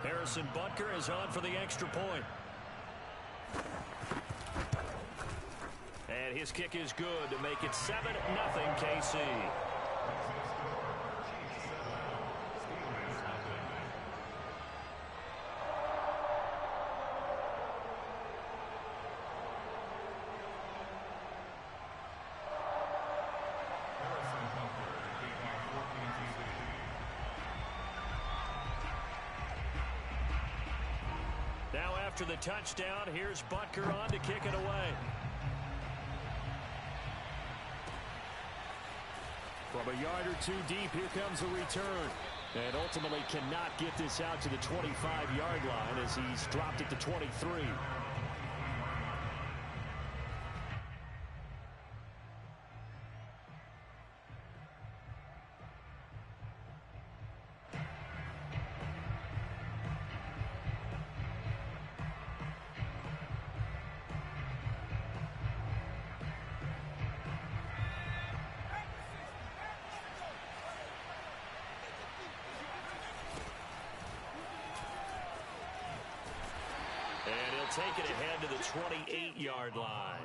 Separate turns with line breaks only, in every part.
Harrison Butker is on for the extra point. And his kick is good to make it 7-0 KC. Now after the touchdown, here's Butker on to kick it away. From a yard or two deep, here comes a return. And ultimately cannot get this out to the 25-yard line as he's dropped it to 23. Take it ahead to the 28-yard line.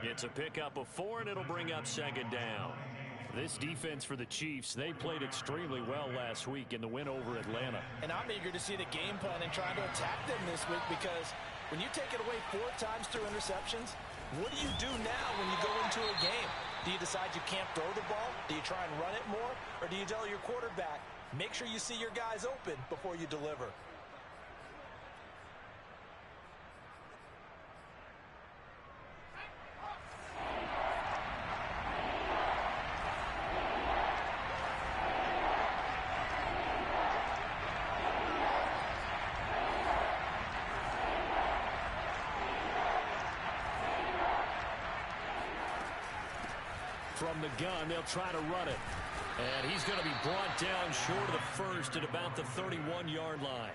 It's a pickup of 4, and it'll bring up second down. This defense for the Chiefs, they played extremely well last week in the win over Atlanta. And I'm eager to see the game plan and trying to attack them this week, because when you take it away 4 times through interceptions, what do you do now when you go into a game? Do you decide you can't throw the ball? Do you try and run it more? Or do you tell your quarterback, make sure you see your guys open before you deliver? From the gun, they'll try to run it. And he's going to be brought down short of the first at about the 31-yard line.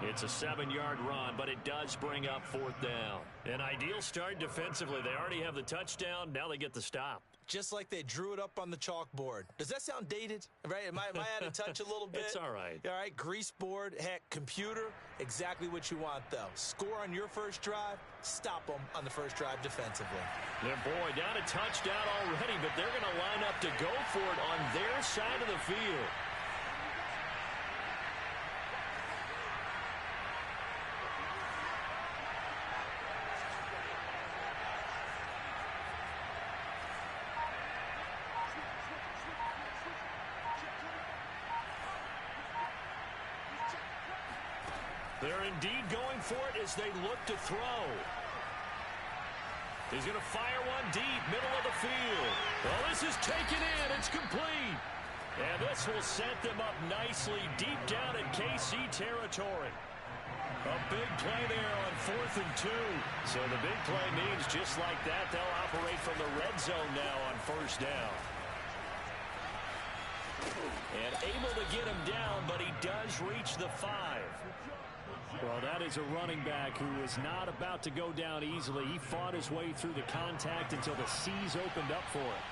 It's a 7-yard run, but it does bring up 4th down. An ideal start defensively. They already have the touchdown. Now they get the stop. Just like they drew it up on the chalkboard. Does that sound dated? Right? Am I out of touch a little bit? It's all right. All right, grease board, heck, computer, exactly what you want, though. Score on your first drive, stop them on the first drive defensively. And boy, down a touchdown already, but they're going to line up to go for it on their side of the field. They're indeed going for it as they look to throw. He's going to fire one deep, middle of the field. Well, this is taken in. It's complete. And this will set them up nicely deep down in KC territory. A big play there on 4th and 2. So the big play means just like that, they'll operate from the red zone now on 1st down. And able to get him down, but he does reach the 5. Well, that is a running back who is not about to go down easily. He fought his way through the contact until the C's opened up for him.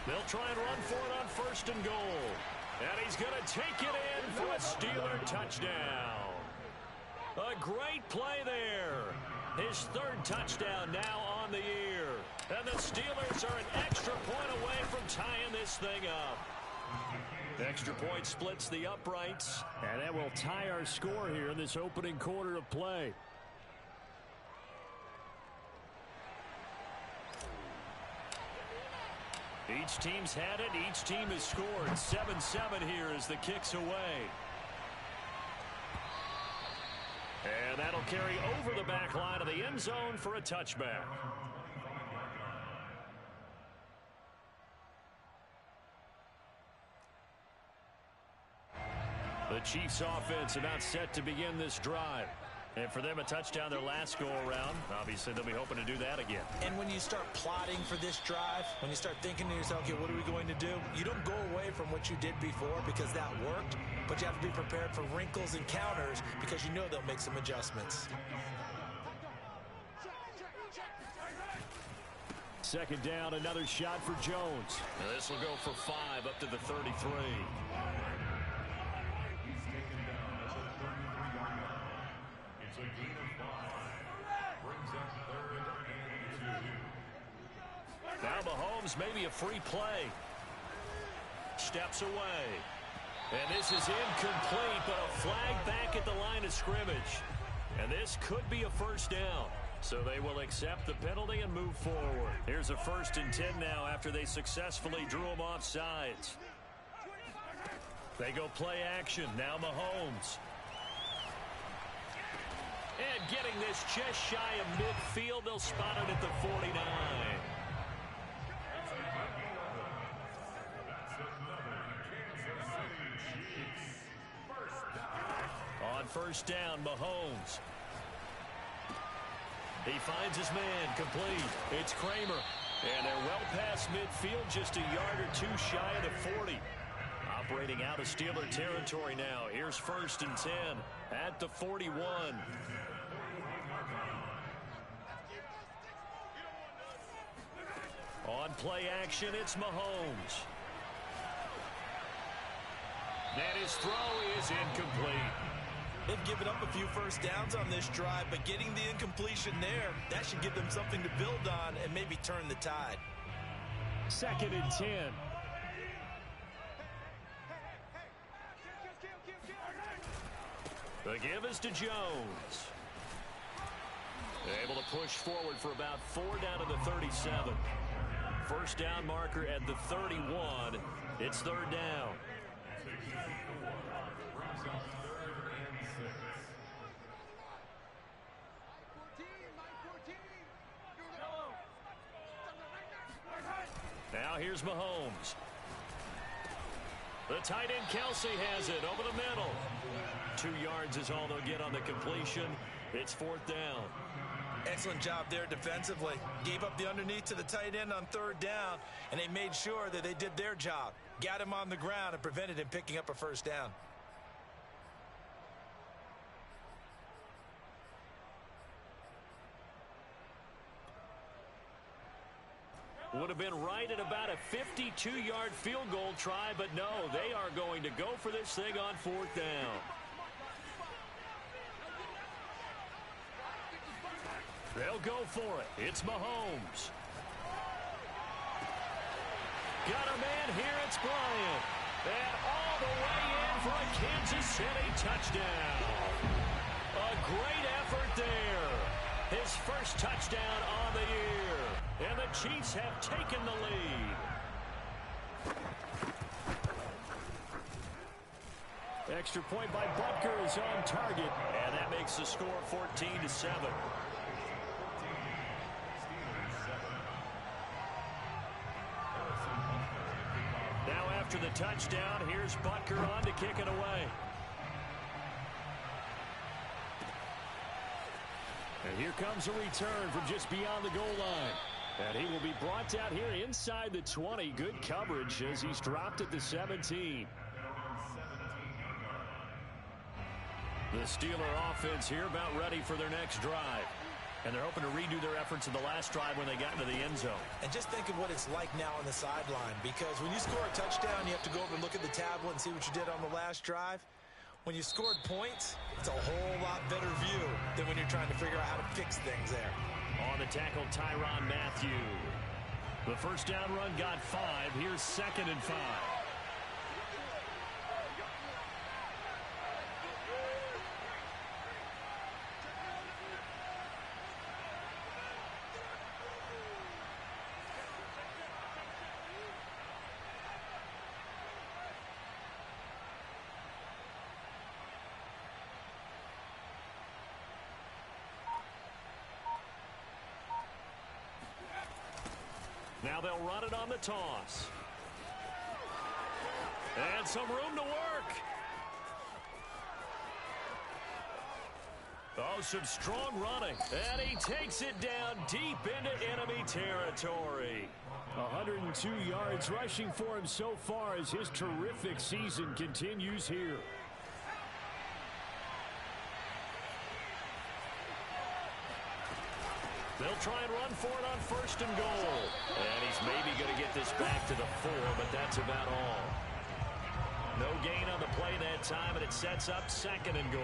They'll try and run for it on 1st and goal. And he's going to take it in for a Steeler touchdown. A great play there. His 3rd touchdown now on the year. And the Steelers are an extra point away from tying this thing up. Extra point splits the uprights, and that will tie our score here in this opening quarter of play. Each team's had it. Each team has scored. 7-7 here as the kick's away. And that'll carry over the back line of the end zone for a touchback. The Chiefs offense about set to begin this drive. And for them, a touchdown their last go-around. Obviously, they'll be hoping to do that again. And when you start plotting for this drive, when you start thinking to yourself, okay, what are we going to do? You don't go away from what you did before because that worked, but you have to be prepared for wrinkles and counters because you know they'll make some adjustments. Second down, another shot for Jones. Now this will go for 5 up to the 33. Mahomes, maybe a free play. Steps away. And this is incomplete, but a flag back at the line of scrimmage. And this could be a first down. So they will accept the penalty and move forward. Here's a 1st and 10 now after they successfully drew him off sides. They go play action. Now Mahomes. And getting this just shy of midfield. They'll spot it at the 49. On 1st down, Mahomes. He finds his man, complete. It's Kramer. And they're well past midfield, just a yard or two shy of the 40. Operating out of Steeler territory now. Here's 1st and 10 at the 41. On play action, it's Mahomes. And his throw is incomplete.
They've given up a few first downs on this drive, but getting the incompletion there, that should give them something to build on and maybe turn the tide.
2nd and 10. The give is to Jones. Able to push forward for about 4 down to the 37. 1st down marker at the 31. It's 3rd down. Now here's Mahomes. The tight end Kelsey has it over the middle. 2 yards is all they'll get on the completion. It's 4th down.
Excellent job there defensively. Gave up the underneath to the tight end on 3rd down, and they made sure that they did their job. Got him on the ground and prevented him picking up a 1st down.
Would have been right at about a 52-yard field goal try, but no, they are going to go for this thing on 4th down. They'll go for it. It's Mahomes. Got a man here. It's Bryant. And all the way in for a Kansas City touchdown. A great effort there. His first touchdown on the year. And the Chiefs have taken the lead. Extra point by Butker is on target. And that makes the score 14-7. Now after the touchdown, here's Butker on to kick it away. And here comes a return from just beyond the goal line. And he will be brought down here inside the 20. Good coverage as he's dropped at the 17. The Steeler offense here about ready for their next drive. And they're hoping to redo their efforts in the last drive when they got into the end zone.
And just think of what it's like now on the sideline, because when you score a touchdown, you have to go over and look at the tablet and see what you did on the last drive. When you scored points, it's a whole lot better view than when you're trying to figure out how to fix things there.
On the tackle, Tyrann Mathieu. The first down run got 5. Here's 2nd and 5. Now they'll run it on the toss. And some room to work. Oh, some strong running. And he takes it down deep into enemy territory. 102 yards rushing for him so far as his terrific season continues here. They'll try and run for it on 1st and goal. And he's maybe going to get this back to the 4, but that's about all. No gain on the play that time, and it sets up 2nd and goal.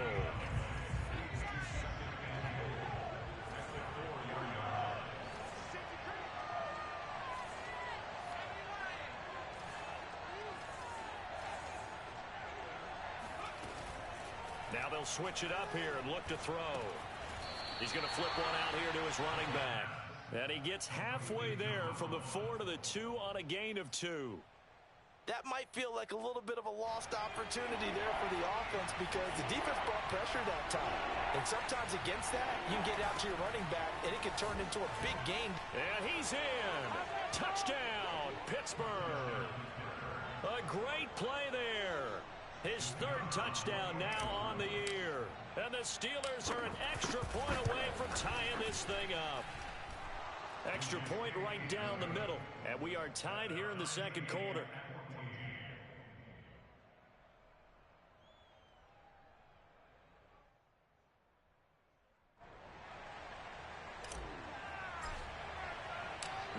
Now they'll switch it up here and look to throw. He's going to flip one out here to his running back. And he gets halfway there from the 4 to the 2 on a gain of 2.
That might feel like a little bit of a lost opportunity there for the offense because the defense brought pressure that time. And sometimes against that, you can get out to your running back, and it can turn into a big gain.
And he's in. Touchdown, Pittsburgh. A great play there. His 3rd touchdown now on the year. And the Steelers are an extra point away from tying this thing up. Extra point right down the middle. And we are tied here in the 2nd quarter.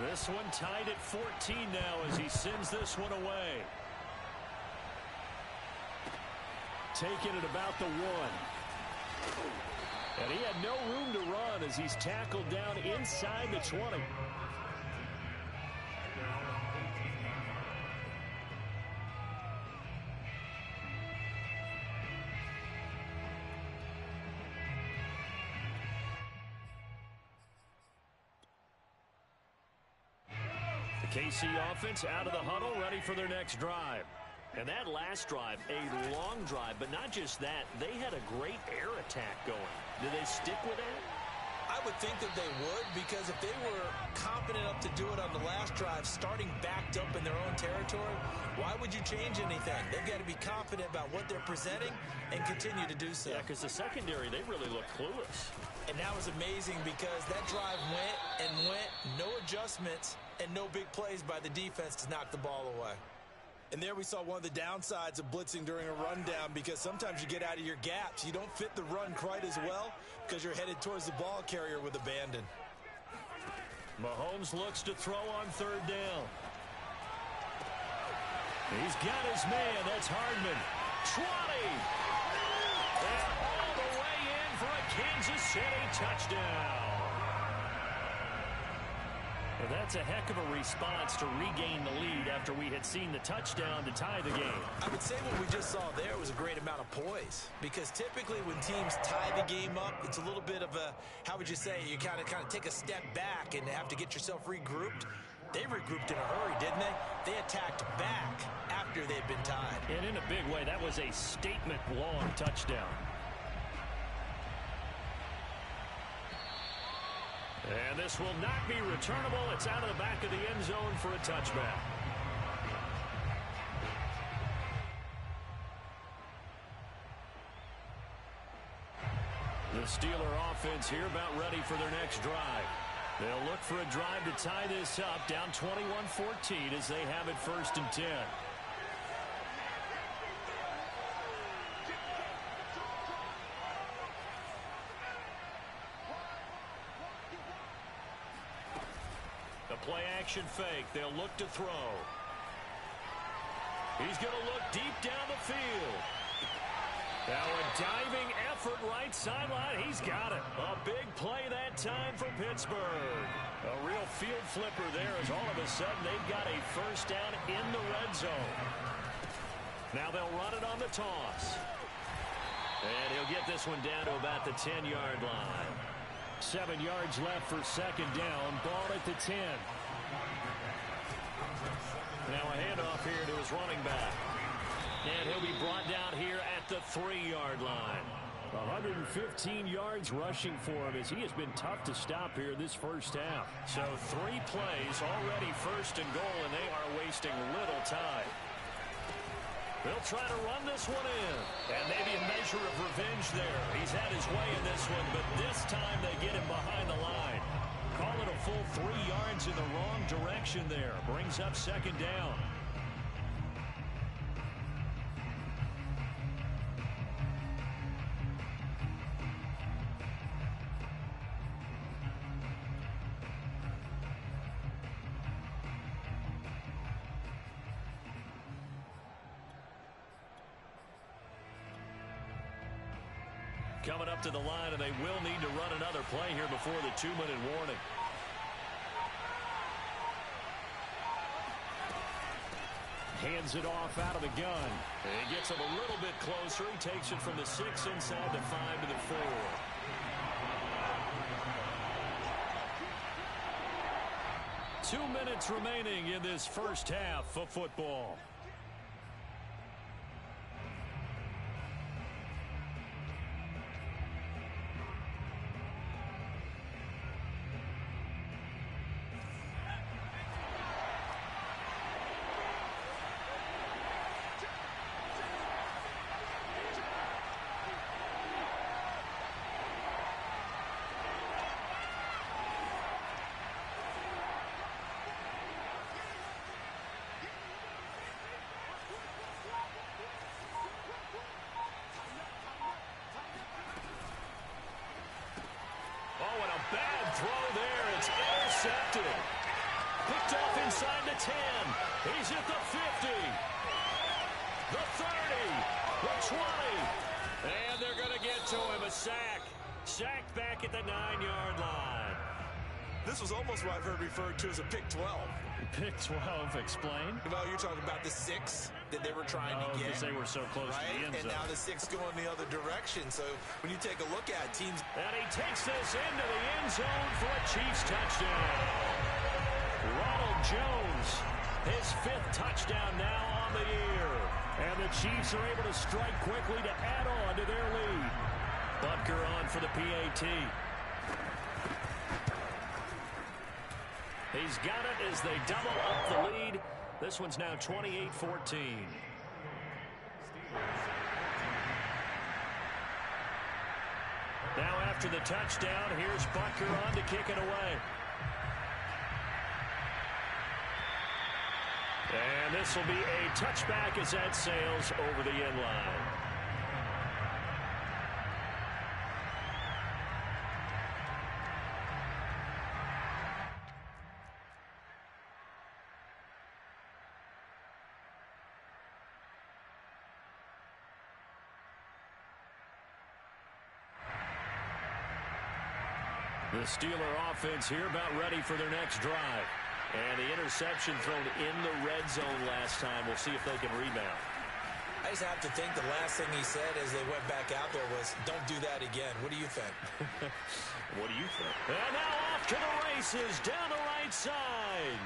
This one tied at 14 now as he sends this one away. Taking it about the 1. And he had no room to run as he's tackled down inside the 20. KC offense out of the huddle, ready for their next drive. And that last drive, a long drive, but not just that. They had a great air attack going. Do they stick with that?
I would think that they would, because if they were confident enough to do it on the last drive, starting backed up in their own territory, why would you change anything? They've got to be confident about what they're presenting and continue to do so.
Yeah, because the secondary, they really look clueless.
And that was amazing because that drive went and went, no adjustments, and no big plays by the defense to knock the ball away. And there we saw one of the downsides of blitzing during a rundown, because sometimes you get out of your gaps. You don't fit the run quite as well because you're headed towards the ball carrier with abandon.
Mahomes looks to throw on 3rd down. He's got his man. That's Hardman. 20. And all the way in for a Kansas City touchdown. Well, that's a heck of a response to regain the lead after we had seen the touchdown to tie the game.
I would say what we just saw there was a great amount of poise, because typically when teams tie the game up, it's a little bit of a, how would you say, you kind of take a step back and have to get yourself regrouped. They regrouped in a hurry, didn't they? They attacked back after they'd been tied.
And in a big way, that was a statement-long touchdown. And this will not be returnable. It's out of the back of the end zone for a touchback. The Steeler offense here about ready for their next drive. They'll look for a drive to tie this up, down 21-14 as they have it 1st and 10. Play action fake. They'll look to throw. He's going to look deep down the field. Now a diving effort right sideline. He's got it. A big play that time for Pittsburgh. A real field flipper there as all of a sudden they've got a 1st down in the red zone. Now they'll run it on the toss. And he'll get this one down to about the 10-yard line. 7 yards left for 2nd down. Ball at the 10. Now a handoff here to his running back. And he'll be brought down here at the 3-yard line. 115 yards rushing for him as he has been tough to stop here this first half. So 3 plays already 1st and goal, and they are wasting little time. They'll try to run this one in. And maybe a measure of revenge there. He's had his way in this one, but this time they get him behind the line. Call it a full 3 yards in the wrong direction there. Brings up 2nd down. Coming up to the line, and they will need to run another play here before the 2-minute warning. Hands it off out of the gun. And he gets him a little bit closer. He takes it from the 6 inside the 5 to the 4. 2 minutes remaining in this first half of football. Bad throw there. It's intercepted. Picked off inside the 10. He's at the 50. The 30. The 20. And they're going to get to him. A sack. Sacked back at the 9-yard line.
This was almost what I've heard referred to as a pick 12.
Pick 12, explain.
Well, you're talking about the 6 that they were trying to get.
Because they were so close to the end zone.
And now the 6 going the other direction. So when you take a look at teams.
And he takes this into the end zone for a Chiefs touchdown. Ronald Jones, his 5th touchdown now on the year. And the Chiefs are able to strike quickly to add on to their lead. Butker on for the PAT. He's got it as they double up the lead. This one's now 28-14. Now after the touchdown, here's Butker on to kick it away. And this will be a touchback as that sails over the end line. The Steeler offense here about ready for their next drive. And the interception thrown in the red zone last time. We'll see if they can rebound.
I just have to think the last thing he said as they went back out there was, don't do that again. What do you think?
What do you think? And now off to the races down the right side.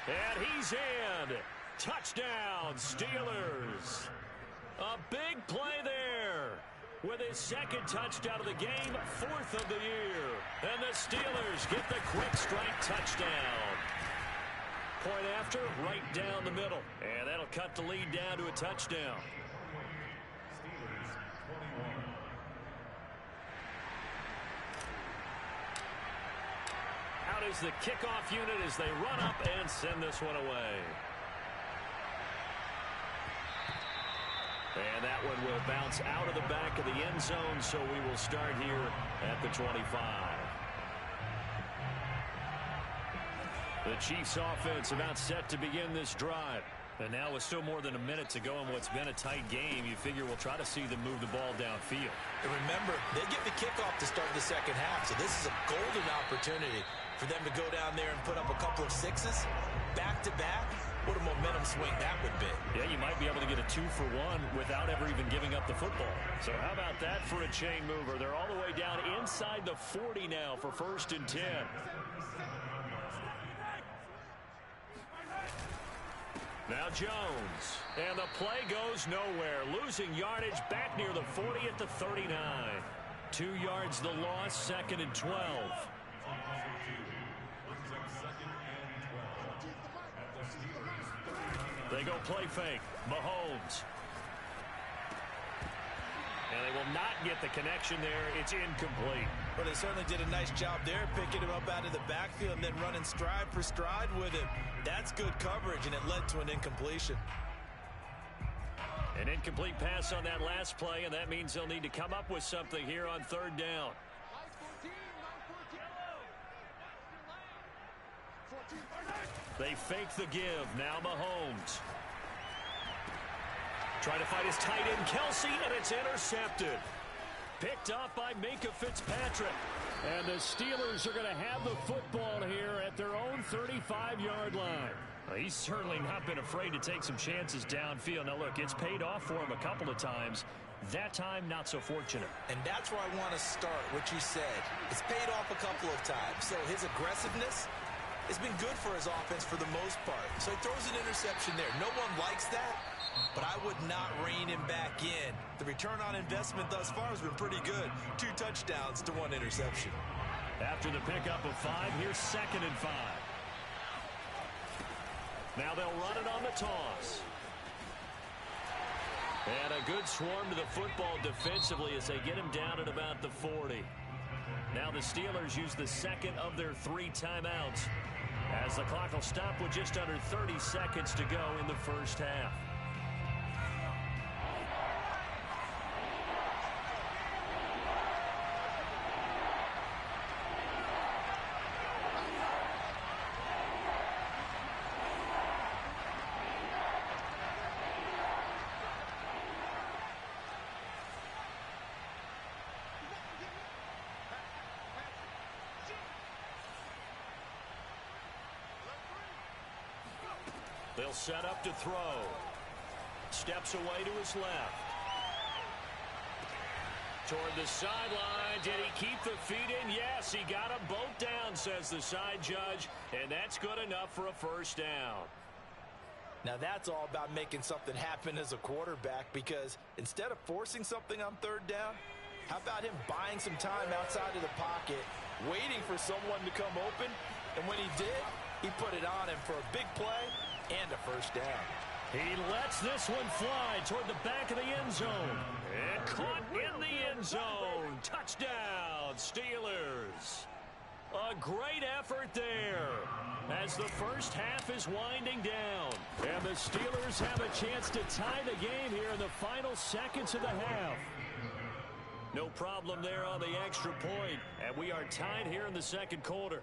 And he's in. Touchdown, Steelers. A big play there with his 2nd touchdown of the game, 4th of the year. And the Steelers get the quick strike touchdown. Point after, right down the middle. And that'll cut the lead down to a touchdown. Out is the kickoff unit as they run up and send this one away. And that one will bounce out of the back of the end zone, so we will start here at the 25. The Chiefs offense about set to begin this drive. And now with still more than a minute to go in what's been a tight game, you figure we'll try to see them move the ball downfield.
And remember, they get the kickoff to start the second half, so this is a golden opportunity for them to go down there and put up a couple of 6s back-to-back. What a momentum swing that would be.
Yeah, you might be able to get a 2-for-1 without ever even giving up the football. So how about that for a chain mover? They're all the way down inside the 40 now for 1st and 10. Now Jones. And the play goes nowhere. Losing yardage back near the 40 at the 39. 2 yards the loss, 2nd and 12. They go play fake. Mahomes. And they will not get the connection there. It's incomplete.
Well, they certainly did a nice job there, picking him up out of the backfield and then running stride for stride with him. That's good coverage, and it led to an incompletion.
An incomplete pass on that last play, and that means they'll need to come up with something here on 3rd down. They fake the give. Now Mahomes. Trying to fight his tight end, Kelsey, and it's intercepted. Picked off by Minkah Fitzpatrick. And the Steelers are going to have the football here at their own 35-yard line. Well, he's certainly not been afraid to take some chances downfield. Now, look, it's paid off for him a couple of times. That time, not so fortunate.
And that's where I want to start, what you said. It's paid off a couple of times. So his aggressiveness has been good for his offense for the most part. So he throws an interception there. No one likes that, but I would not rein him back in. The return on investment thus far has been pretty good. 2 touchdowns to 1 interception.
After the pickup of 5, here's 2nd and 5. Now they'll run it on the toss. And a good swarm to the football defensively as they get him down at about the 40. Now the Steelers use the second of their 3 timeouts as the clock will stop with just under 30 seconds to go in the first half. They'll set up to throw. Steps away to his left. Toward the sideline. Did he keep the feet in? Yes, he got them both down, says the side judge. And that's good enough for a first down.
Now that's all about making something happen as a quarterback, because instead of forcing something on 3rd down, how about him buying some time outside of the pocket, waiting for someone to come open, and when he did, he put it on him for a big play and a first down.
He lets this one fly toward the back of the end zone. And caught in the end zone. Touchdown, Steelers. A great effort there as the first half is winding down. And the Steelers have a chance to tie the game here in the final seconds of the half. No problem there on the extra point. And we are tied here in the second quarter.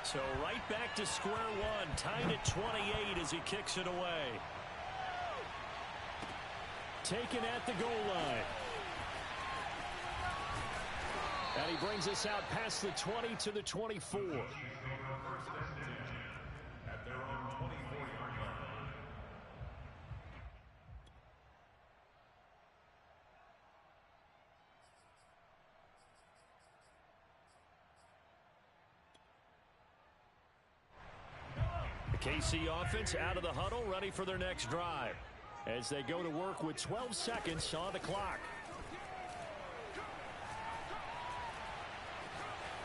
So right back to square one, tied at 28 as he kicks it away. Taken at the goal line. And he brings us out past the 20 to the 24. The KC offense out of the huddle, ready for their next drive as they go to work with 12 seconds on the clock.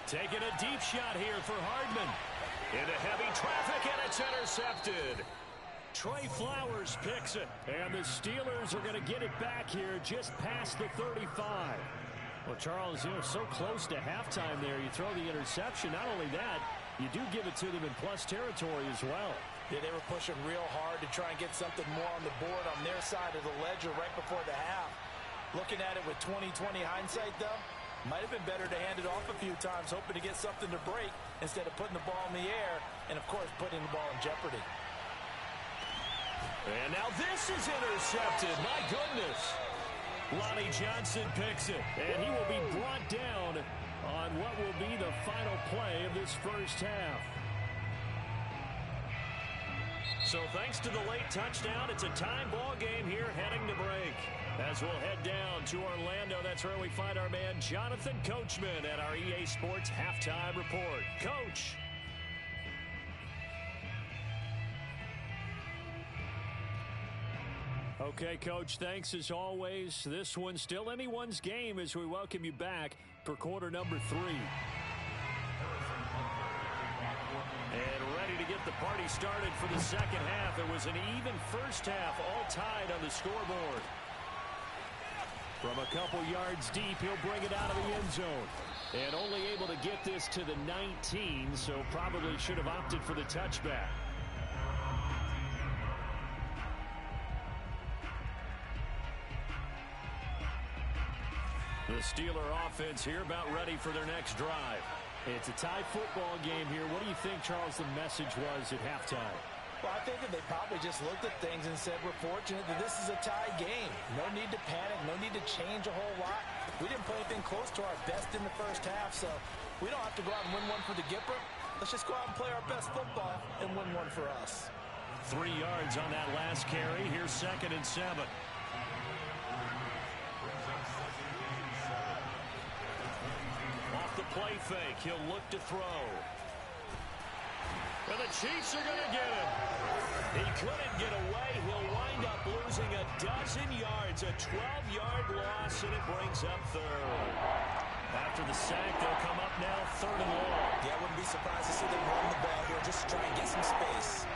Taking a deep shot here for Hardman. Into heavy traffic, and it's intercepted. Trey Flowers picks it, and the Steelers are going to get it back here just past the 35. Well, Charles, so close to halftime there. You throw the interception. Not only that, you do give it to them in plus territory as well.
Yeah, they were pushing real hard to try and get something more on the board on their side of the ledger right before the half. Looking at it with 20/20 hindsight, though, might have been better to hand it off a few times, hoping to get something to break instead of putting the ball in the air and, of course, putting the ball in jeopardy.
And now this is intercepted. My goodness. Lonnie Johnson picks it, and he will be brought down on what will be the final play of this first half. So thanks to the late touchdown, it's a tie ball game here heading to break. As we'll head down to Orlando, that's where we find our man Jonathan Coachman at our EA Sports Halftime Report. Coach. Okay, Coach, thanks as always. This one's still anyone's game as we welcome you back for quarter number 3. And ready to get the party started for the second half. It was an even first half, all tied on the scoreboard. From a couple yards deep, he'll bring it out of the end zone. And only able to get this to the 19, so probably should have opted for the touchback. The Steeler offense here about ready for their next drive. It's a tie football game here. What do you think, Charles, the message was at halftime?
Well, I think that they probably just looked at things and said, we're fortunate that this is a tie game. No need to panic, no need to change a whole lot. We didn't play anything close to our best in the first half, so we don't have to go out and win one for the Gipper. Let's just go out and play our best football and win one for us.
3 yards on that last carry. Here's 2nd and 7. Off the play fake, he'll look to throw. And the Chiefs are going to get him. He couldn't get away. He'll wind up losing a dozen yards, a 12-yard loss, and it brings up 3rd. After the sack, they'll come up now 3rd and long.
Yeah, I wouldn't be surprised to see them run the ball here just to try and get some space.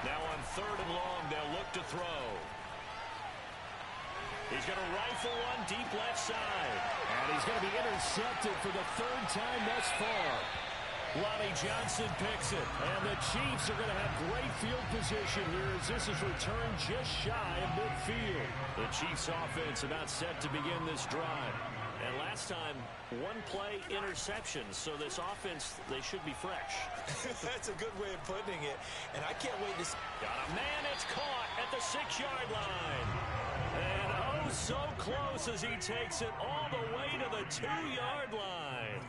Now on 3rd and long, they'll look to throw. He's going to rifle one deep left side. And he's going to be intercepted for the 3rd time thus far. Lonnie Johnson picks it. And the Chiefs are going to have great field position here as this is returned just shy of midfield. The Chiefs offense about set to begin this drive. And last time, 1-play interception. So this offense, they should be fresh.
That's a good way of putting it. And I can't wait to see.
Got a man, it's caught at the 6-yard line. And oh, so close as he takes it all the way to the 2-yard line.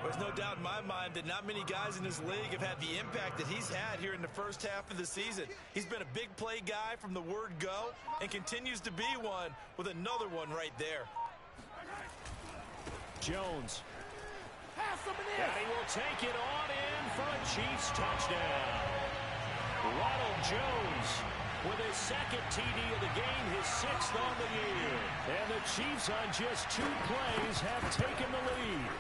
There's no doubt in my mind that not many guys in this league have had the impact that he's had here in the first half of the season. He's been a big play guy from the word go and continues to be one with another one right there.
Jones. And he will take it on in for a Chiefs touchdown. Ronald Jones with his 2nd TD of the game, his 6th on the year. And the Chiefs on just 2 plays have taken the lead.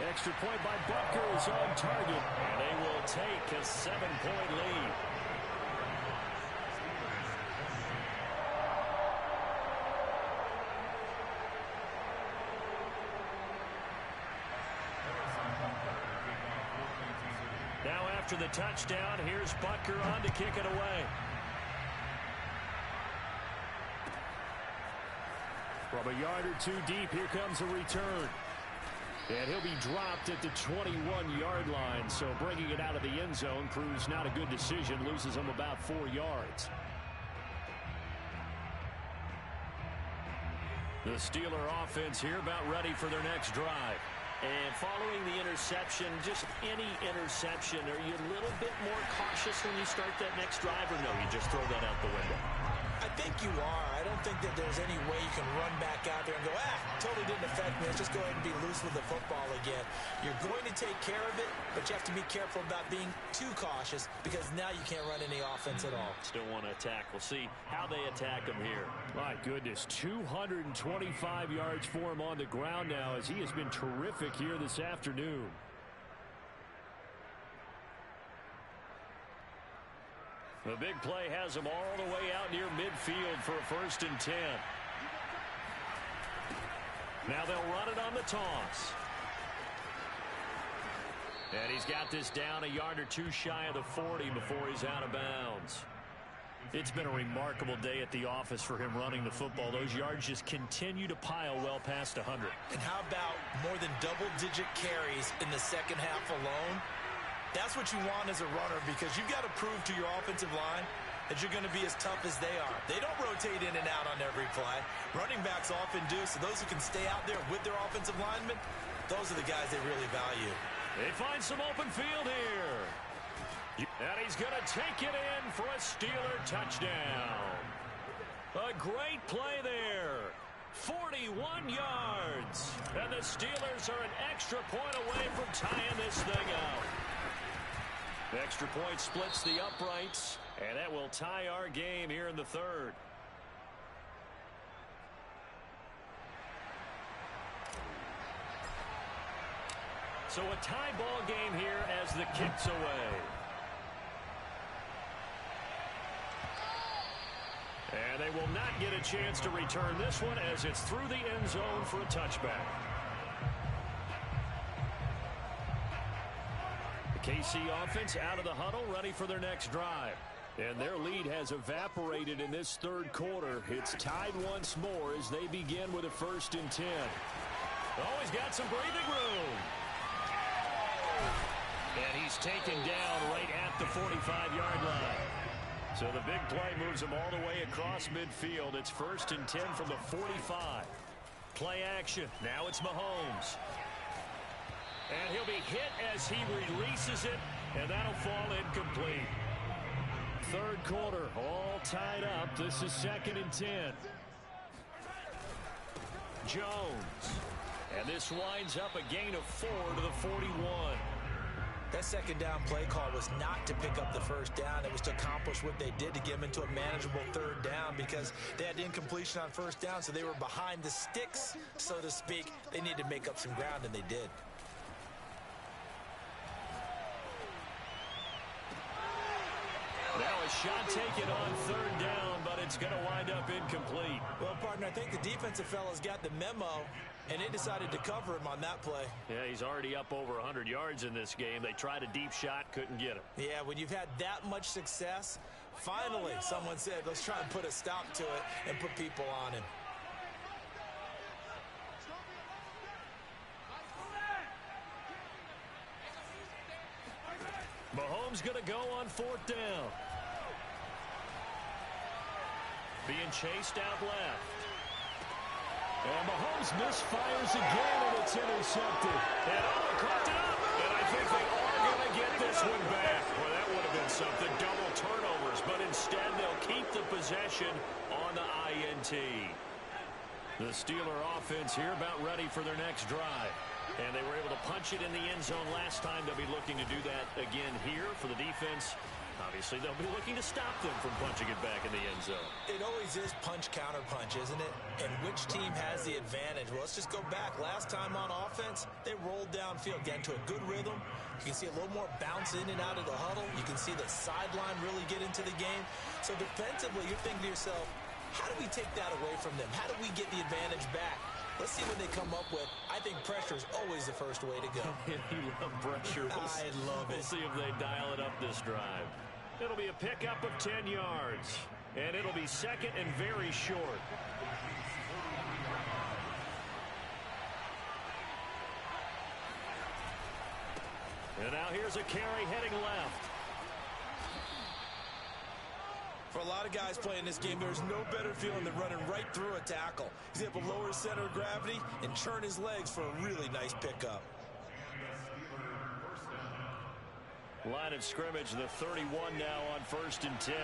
Extra point by Butker is on target. And they will take a 7-point lead. Now after the touchdown, here's Butker on to kick it away. From a yard or 2 deep, here comes a return. And he'll be dropped at the 21-yard line, so bringing it out of the end zone proves not a good decision, loses him about 4 yards. The Steeler offense here about ready for their next drive. And following the interception, just any interception, are you a little bit more cautious when you start that next drive, or no, you just throw that out the window?
I think you are. I don't think that there's any way you can run back out there and go, totally didn't affect me. Let's just go ahead and be loose with the football again. You're going to take care of it, but you have to be careful about being too cautious because now you can't run any offense at all.
Still want to attack. We'll see how they attack him here. My goodness, 225 yards for him on the ground now as he has been terrific here this afternoon. The big play has him all the way out near midfield for a 1st and 10. Now they'll run it on the toss. And he's got this down a yard or 2 shy of the 40 before he's out of bounds. It's been a remarkable day at the office for him running the football. Those yards just continue to pile well past 100.
And how about more than double-digit carries in the second half alone? That's what you want as a runner because you've got to prove to your offensive line that you're going to be as tough as they are. They don't rotate in and out on every play. Running backs often do, so those who can stay out there with their offensive linemen, those are the guys they really value.
They find some open field here. And he's going to take it in for a Steeler touchdown. A great play there. 41 yards. And the Steelers are an extra point away from tying this thing out. The extra point splits the uprights, and that will tie our game here in the 3rd. So a tie ball game here as the kick's away. And they will not get a chance to return this one as it's through the end zone for a touchback. The KC offense out of the huddle, ready for their next drive. And their lead has evaporated in this 3rd quarter. It's tied once more as they begin with a 1st and 10. Oh, he's got some breathing room. And he's taken down right at the 45-yard line. So the big play moves him all the way across midfield. It's 1st and 10 from the 45. Play action. Now it's Mahomes. And he'll be hit as he releases it, and that'll fall incomplete. Third quarter, all tied up. This is 2nd and 10. Jones. And this winds up a gain of 4 to the 41.
That second down play call was not to pick up the first down. It was to accomplish what they did to get them into a manageable third down because they had incompletion on first down, so they were behind the sticks, so to speak. They needed to make up some ground, and they did.
Now a shot taken on third down, but it's going to wind up incomplete.
Well, partner, I think the defensive fellas got the memo, and they decided to cover him on that play.
Yeah, he's already up over 100 yards in this game. They tried a deep shot, couldn't get him.
Yeah, when you've had that much success, finally someone said, let's try and put a stop to it and put people on him.
Mahomes going to go on 4th down. Being chased out left. And Mahomes misfires again, and it's intercepted. And caught it up. And I think they are going to get this one back. Well, that would have been something. Double turnovers. But instead, they'll keep the possession on the INT. The Steeler offense here about ready for their next drive. And they were able to punch it in the end zone last time. They'll be looking to do that again here for the defense. Obviously, they'll be looking to stop them from punching it back in the end zone.
It always is punch-counter-punch, isn't it? And which team has the advantage? Well, let's just go back. Last time on offense, they rolled downfield, got into a good rhythm. You can see a little more bounce in and out of the huddle. You can see the sideline really get into the game. So defensively, you're thinking to yourself, how do we take that away from them? How do we get the advantage back? Let's see what they come up with. I think pressure is always the first way to go.
You love pressure.
I love it.
We'll see if they dial it up this drive. It'll be a pickup of 10 yards. And it'll be 2nd and very short. And now here's a carry heading left.
For a lot of guys playing this game, there's no better feeling than running right through a tackle. He's able to lower his center of gravity and churn his legs for a really nice pickup.
Line of scrimmage, the 31 now on 1st and 10.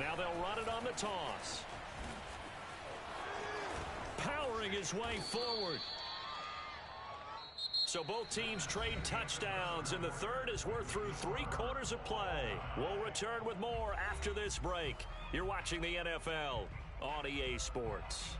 Now they'll run it on the toss. Powering his way forward. So both teams trade touchdowns in the third as we're through 3 quarters of play. We'll return with more after this break. You're watching the NFL on EA Sports.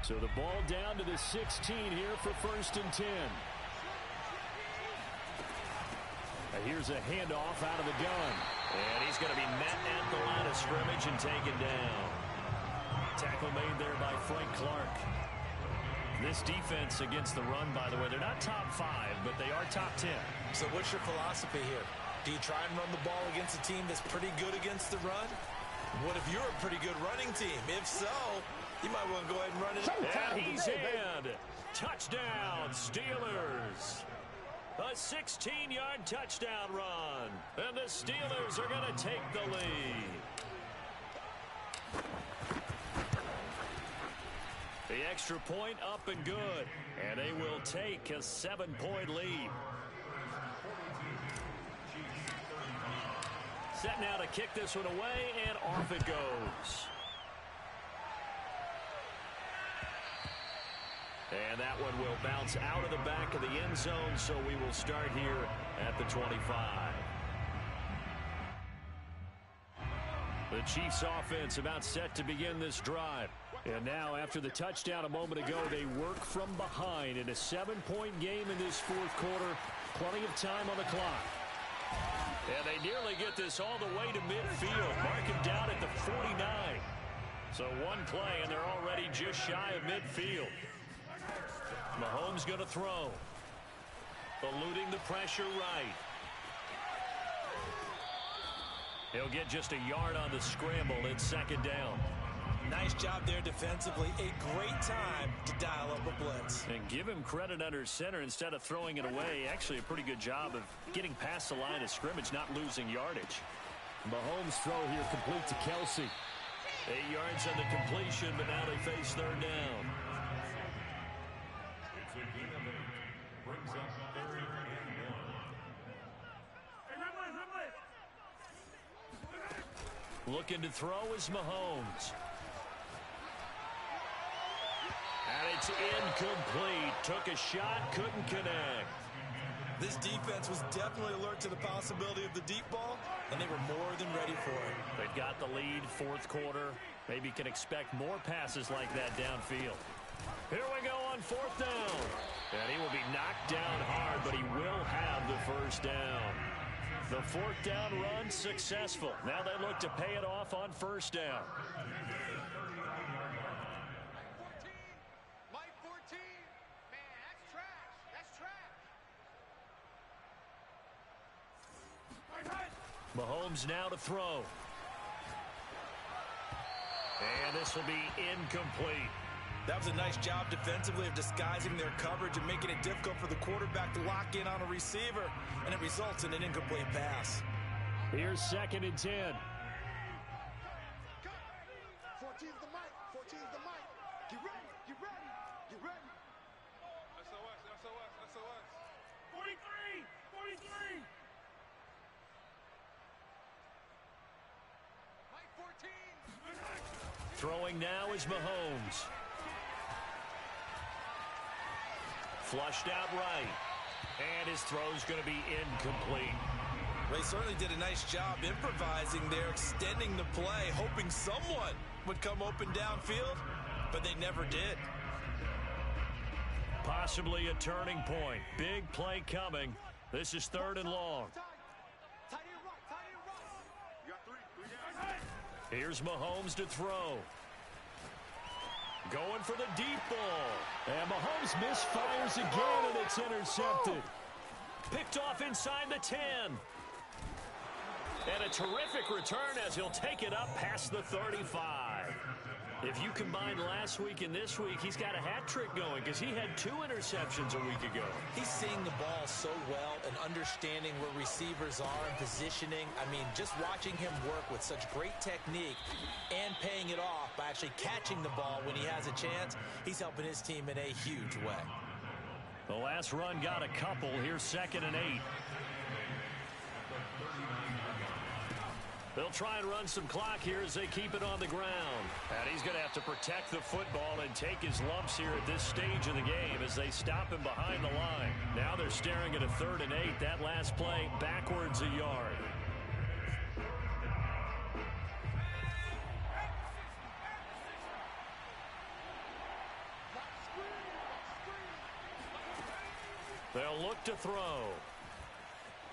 So the ball down to the 16 here for 1st and 10. And here's a handoff out of the gun. And he's going to be met at the line of scrimmage and taken down. Tackle made there by Frank Clark. This defense against the run, by the way, they're not top 5, but they are top 10.
So what's your philosophy here? Do you try and run the ball against a team that's pretty good against the run? What if you're a pretty good running team? If so, you might want to go ahead and run it.
And he's in. Touchdown, Steelers. A 16-yard touchdown run. And the Steelers are going to take the lead. The extra point up and good. And they will take a 7-point lead. Set now to kick this one away, and off it goes. And that one will bounce out of the back of the end zone, so we will start here at the 25. The Chiefs offense about set to begin this drive. And now after the touchdown a moment ago, they work from behind in a 7-point game in this fourth quarter. Plenty of time on the clock. And they nearly get this all the way to midfield. Mark him down at the 49. So one play and they're already just shy of midfield. Mahomes going to throw. Eluding the pressure right. He'll get just a yard on the scramble. It's second down.
Nice job there defensively. A great time to dial up a blitz.
And give him credit under center instead of throwing it away. Actually a pretty good job of getting past the line of scrimmage, not losing yardage.
Mahomes' throw here complete to Kelsey.
8 yards on the completion, but now they face third down. Looking to throw is Mahomes. And it's incomplete. Took a shot, couldn't connect.
This defense was definitely alert to the possibility of the deep ball, and they were more than ready for it.
They've got the lead, fourth quarter. Maybe can expect more passes like that downfield. Here we go on fourth down. And he will be knocked down hard, but he will have the first down. The fourth down run successful. Now they look to pay it off on first down. Mahomes now to throw. And this will be incomplete.
That was a nice job defensively of disguising their coverage and making it difficult for the quarterback to lock in on a receiver, and it results in an incomplete pass.
Here's second and 10.
14's the mic. 14's the mic. Get ready. Get ready. Get ready. SOS. SOS. SOS. 43. 43. Mike 14.
Throwing now is Mahomes. Flushed out right. And his throw's going to be incomplete.
They certainly did a nice job improvising there, extending the play, hoping someone would come open downfield, but they never did.
Possibly a turning point. Big play coming. This is third and long. Here's Mahomes to throw. Going for the deep ball.
And Mahomes misfires again, and it's intercepted.
Picked off inside the 10. And a terrific return as he'll take it up past the 35. If you combine last week and this week, he's got a hat trick going because he had 2 interceptions a week ago.
He's seeing the ball so well and understanding where receivers are and positioning. I mean, just watching him work with such great technique and paying it off by actually catching the ball when he has a chance, he's helping his team in a huge way.
The last run got a couple. Here's second and 8. They'll try and run some clock here as they keep it on the ground. And he's going to have to protect the football and take his lumps here at this stage of the game as they stop him behind the line. Now they're staring at a 3rd and 8. That last play backwards a yard. They'll look to throw.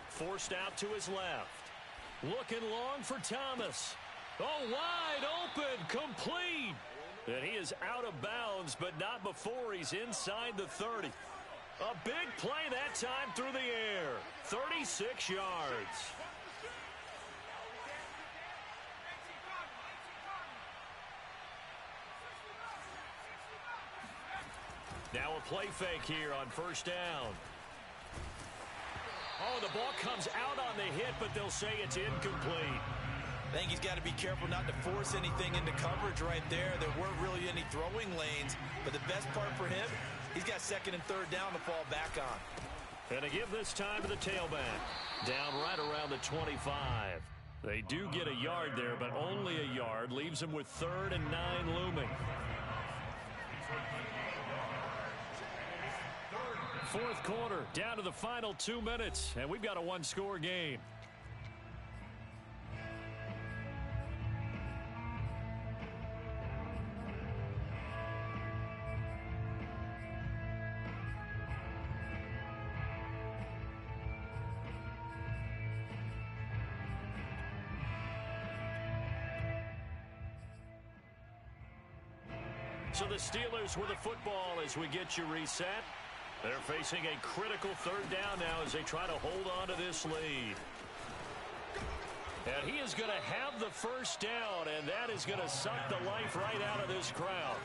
Forced out to his left. Looking long for Thomas. Oh, wide open, complete. And he is out of bounds, but not before he's inside the 30. A big play that time through the air. 36 yards. Now a play fake here on first down. Oh, the ball comes out on the hit, but they'll say it's incomplete.
I think he's got to be careful not to force anything into coverage right there. There weren't really any throwing lanes, but the best part for him, he's got 2nd and 3rd down to fall back on.
And to give this time to the tailback. Down right around the 25. They do get a yard there, but only a yard. Leaves them with 3rd and 9 looming. Fourth quarter, down to the final 2 minutes, and we've got a 1-score game. So the Steelers with the football as we get you reset. They're facing a critical third down now as they try to hold on to this lead. And he is going to have the first down, and that is going to suck the life right out of this crowd.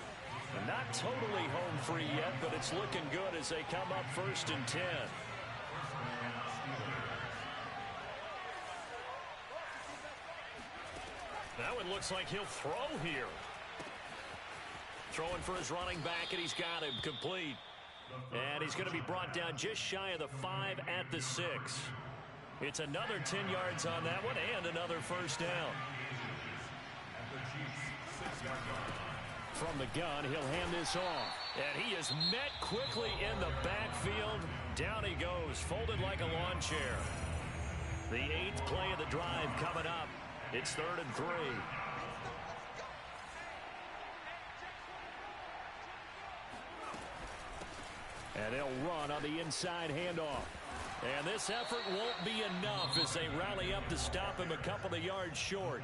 Not totally home free yet, but it's looking good as they come up 1st and 10. That one looks like he'll throw here. Throwing for his running back, and he's got him complete. And he's going to be brought down just shy of the 5 at the 6. It's another 10 yards on that one and another first down. From the gun, he'll hand this off. And he is met quickly in the backfield. Down he goes, folded like a lawn chair. The 8th play of the drive coming up. It's 3rd and 3. And they'll run on the inside handoff. And this effort won't be enough as they rally up to stop him a couple of yards short.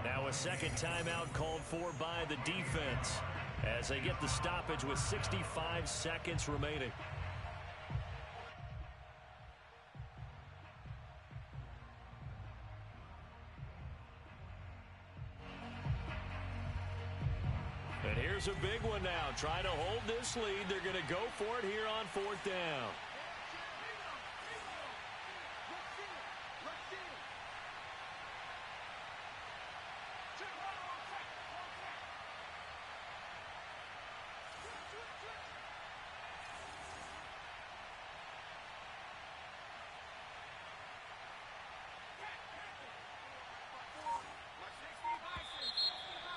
Now a second timeout called for by the defense as they get the stoppage with 65 seconds remaining. And here's a big one now. Trying to hold this lead. They're going to go for it here on 4th down.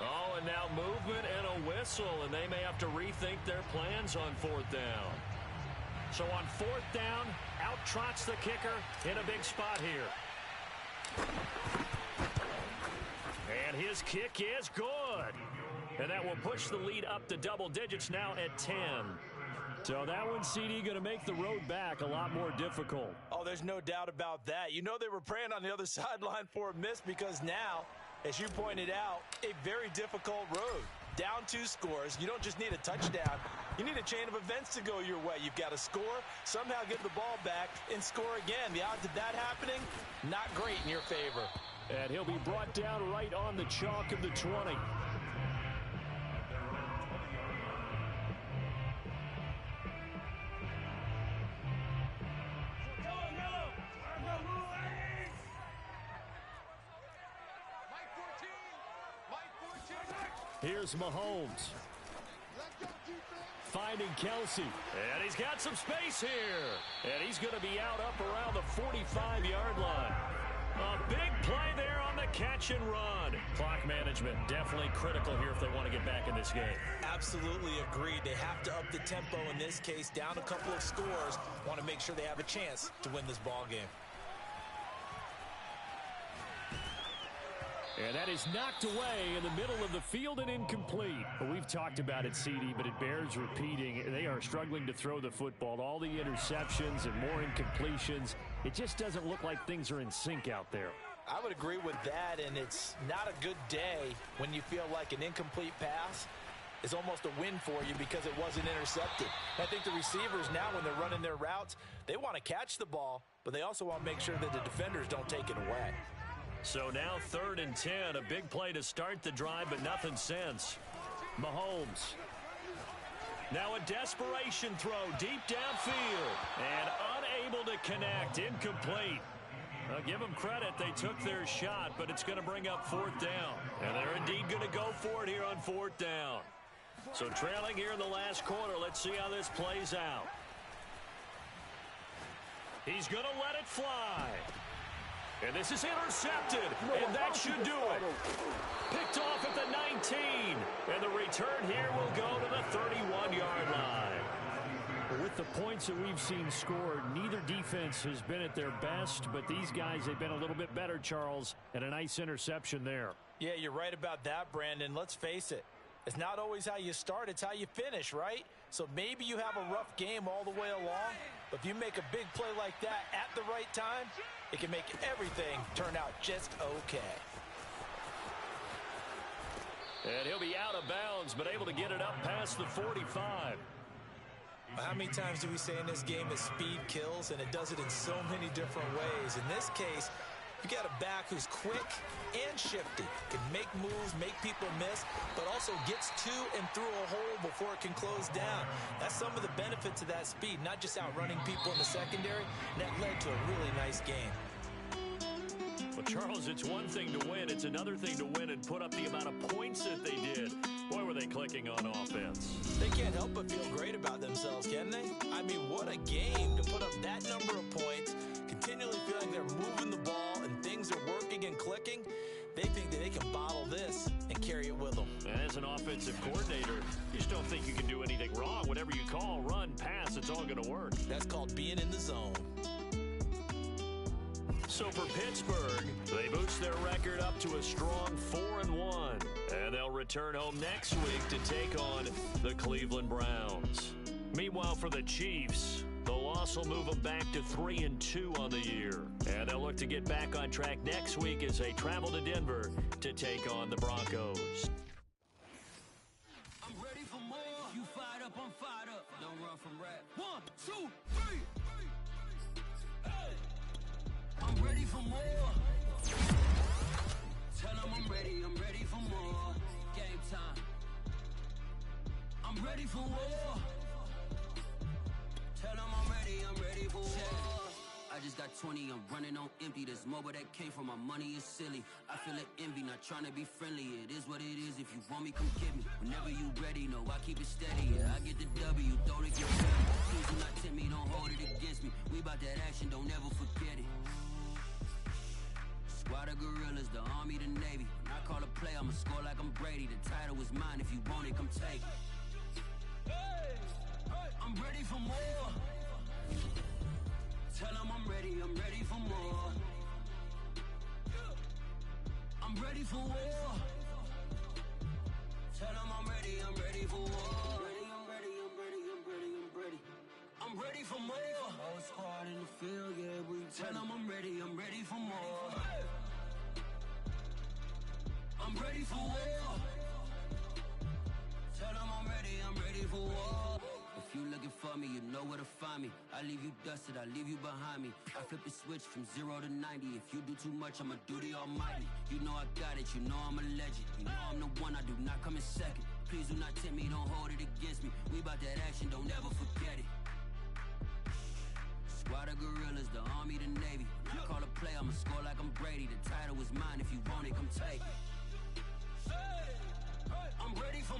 Oh, and now movement and a whistle, and they may have to rethink their plans on 4th down. So on 4th down, out trots the kicker in a big spot here. And his kick is good. And that will push the lead up to double digits now at 10. So that one, CD, going to make the road back a lot more difficult.
Oh, there's no doubt about that. You know they were praying on the other sideline for a miss because now, as you pointed out, a very difficult road. Down 2 scores. You don't just need a touchdown. You need a chain of events to go your way. You've got to score, somehow get the ball back, and score again. The odds of that happening, not great in your favor.
And he'll be brought down right on the chalk of the 20. Here's Mahomes. Finding Kelsey.
And he's got some space here. And he's going to be out up around the 45-yard line. A big play there on the catch and run. Clock management definitely critical here if they want to get back in this game.
Absolutely agreed. They have to up the tempo in this case. Down a couple of scores. Want to make sure they have a chance to win this ball game.
And that is knocked away in the middle of the field and incomplete. We've talked about it, CD, but it bears repeating. They are struggling to throw the football. All the interceptions and more incompletions. It just doesn't look like things are in sync out there.
I would agree with that, and it's not a good day when you feel like an incomplete pass is almost a win for you because it wasn't intercepted. I think the receivers now, when they're running their routes, they want to catch the ball, but they also want to make sure that the defenders don't take it away.
So now 3rd and 10, a big play to start the drive, but nothing since. Mahomes. Now a desperation throw deep downfield and unable to connect, incomplete. I'll give them credit, they took their shot, but it's going to bring up 4th down. And they're indeed going to go for it here on 4th down. So trailing here in the last quarter, let's see how this plays out. He's going to let it fly. And this is intercepted, and that should do it. Picked off at the 19, and the return here will go to the 31-yard line.
With the points that we've seen scored, neither defense has been at their best, but these guys, they've been a little bit better, Charles, and a nice interception there.
Yeah, you're right about that, Brandon. Let's face it. It's not always how you start, it's how you finish, right? So maybe you have a rough game all the way along, but if you make a big play like that at the right time, it can make everything turn out just okay.
And he'll be out of bounds, but able to get it up past the 45.
How many times do we say in this game that speed kills, and it does it in so many different ways? In this case, you got a back who's quick and shifty, can make moves, make people miss, but also gets to and through a hole before it can close down. That's some of the benefits of that speed, not just outrunning people in the secondary, and that led to a really nice game.
Well, Charles, it's one thing to win. It's another thing to win and put up the amount of points that they did. Boy, were they clicking on offense.
They can't help but feel great about themselves, can they? I mean, what a game to put up that number of points, continually feeling they're moving the ball and things are working and clicking. They think that they can bottle this and carry it with them.
And as an offensive coordinator, you just don't think you can do anything wrong. Whatever you call, run, pass, it's all going to work.
That's called being in the zone.
So for Pittsburgh, they boost their record up to a strong 4-1. And they'll return home next week to take on the Cleveland Browns. Meanwhile, for the Chiefs, the loss will move them back to 3-2 on the year. And they'll look to get back on track next week as they travel to Denver to take on the Broncos.
I'm ready for more. You fired up, I'm fired up. Don't run from rap. 1, 2, 3. I'm ready for more. Tell them I'm ready for more. Game time. I'm ready for war. Tell them I'm ready for war. I just got 20, I'm running on empty. This mobile that came from my money is silly. I feel it envy, not trying to be friendly. It is what it is, if you want me, come get me. Whenever you ready, no, I keep it steady. Yeah, I get the W, throw it, get better. Please do not tempt me, don't hold it against me. We about that action, don't ever forget it. Squad of gorillas, the army, the navy. When I call a play, I'ma score like I'm Brady. The title is mine, if you want it, come take it. I'm ready for more. Tell them I'm ready for more. I'm ready for war. Tell them I'm ready for war. I'm ready for more. Whole squad in the field, yeah, we tell them I'm ready for more. I'm ready for war. Tell them I'm ready for war. If you looking for me, you know where to find me. I leave you dusted, I leave you behind me. I flip the switch from 0 to 90. If you do too much, I'ma do the almighty. You know I got it, you know I'm a legend. You know I'm the one, I do not come in second. Please do not tempt me, don't hold it against me. We about that action, don't ever forget it. Squad of gorillas, the army, the navy. When I call a play, I'ma score like I'm Brady. The title is mine, if you want it, come take it. I'm ready for